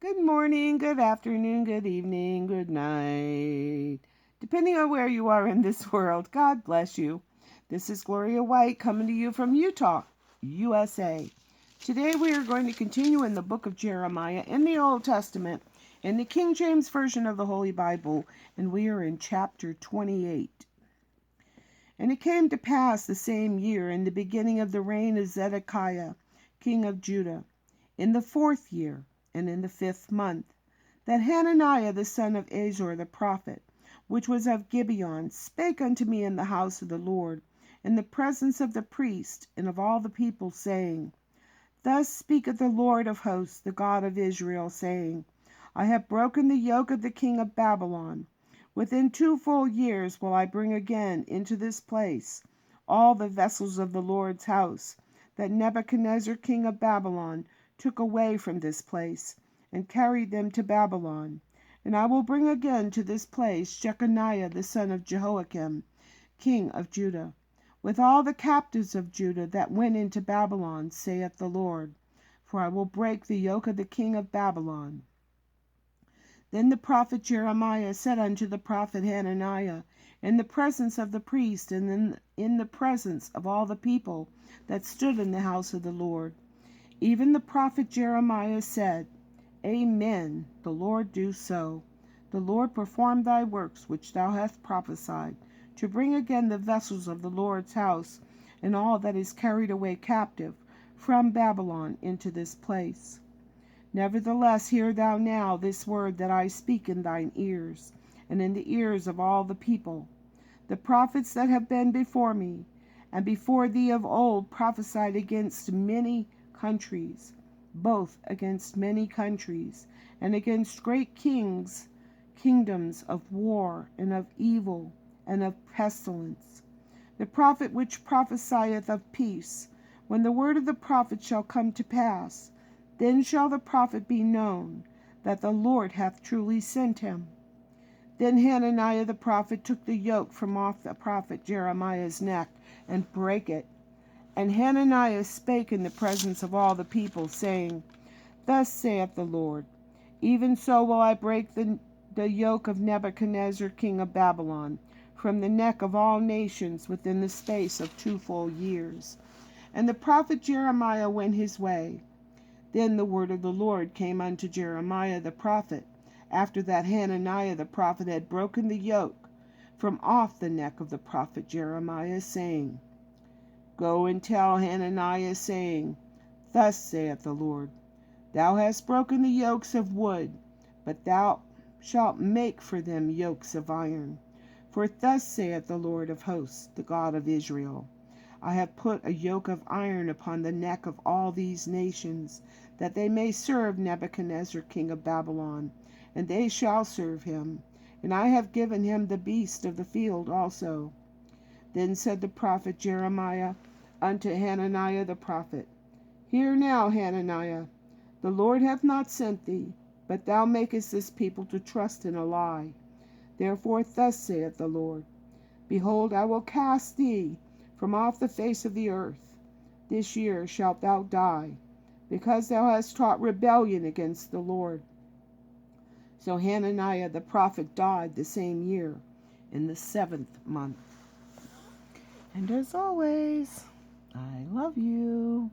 Good morning, good afternoon, good evening, good night. Depending on where you are in this world, God bless you. This is Gloria White coming to you from Utah, USA. Today we are going to continue in the book of Jeremiah in the Old Testament in the King James Version of the Holy Bible, and we are in chapter 28. And it came to pass the same year, in the beginning of the reign of Zedekiah, king of Judah, in the 4th year, and in the 5th month, that Hananiah the son of Azor the prophet, which was of Gibeon, spake unto me in the house of the Lord, in the presence of the priest and of all the people, saying, Thus speaketh the Lord of hosts, the God of Israel, saying, I have broken the yoke of the king of Babylon. Within 2 full years will I bring again into this place all the vessels of the Lord's house, that Nebuchadnezzar king of Babylon took away from this place, and carried them to Babylon. And I will bring again to this place Jeconiah the son of Jehoiakim, king of Judah, with all the captives of Judah that went into Babylon, saith the Lord. For I will break the yoke of the king of Babylon. Then the prophet Jeremiah said unto the prophet Hananiah, in the presence of the priest, and in the presence of all the people that stood in the house of the Lord, even the prophet Jeremiah said, Amen, the Lord do so. The Lord perform thy works which thou hast prophesied, to bring again the vessels of the Lord's house, and all that is carried away captive from Babylon into this place. Nevertheless, hear thou now this word that I speak in thine ears, and in the ears of all the people. The prophets that have been before me, and before thee of old, prophesied against many countries, both against many countries, and against great kingdoms of war, and of evil, and of pestilence. The prophet which prophesieth of peace, when the word of the prophet shall come to pass, then shall the prophet be known, that the Lord hath truly sent him. Then Hananiah the prophet took the yoke from off the prophet Jeremiah's neck, and brake it. And Hananiah spake in the presence of all the people, saying, Thus saith the Lord, even so will I break the yoke of Nebuchadnezzar king of Babylon from the neck of all nations within the space of 2 full years. And the prophet Jeremiah went his way. Then the word of the Lord came unto Jeremiah the prophet, after that Hananiah the prophet had broken the yoke from off the neck of the prophet Jeremiah, saying, Go and tell Hananiah, saying, Thus saith the Lord, Thou hast broken the yokes of wood, but thou shalt make for them yokes of iron. For thus saith the Lord of hosts, the God of Israel, I have put a yoke of iron upon the neck of all these nations, that they may serve Nebuchadnezzar king of Babylon, and they shall serve him. And I have given him the beast of the field also. Then said the prophet Jeremiah unto Hananiah the prophet, Hear now, Hananiah, the Lord hath not sent thee, but thou makest this people to trust in a lie. Therefore thus saith the Lord, Behold, I will cast thee from off the face of the earth. This year shalt thou die, because thou hast taught rebellion against the Lord. So Hananiah the prophet died the same year, in the 7th month. And as always, I love you.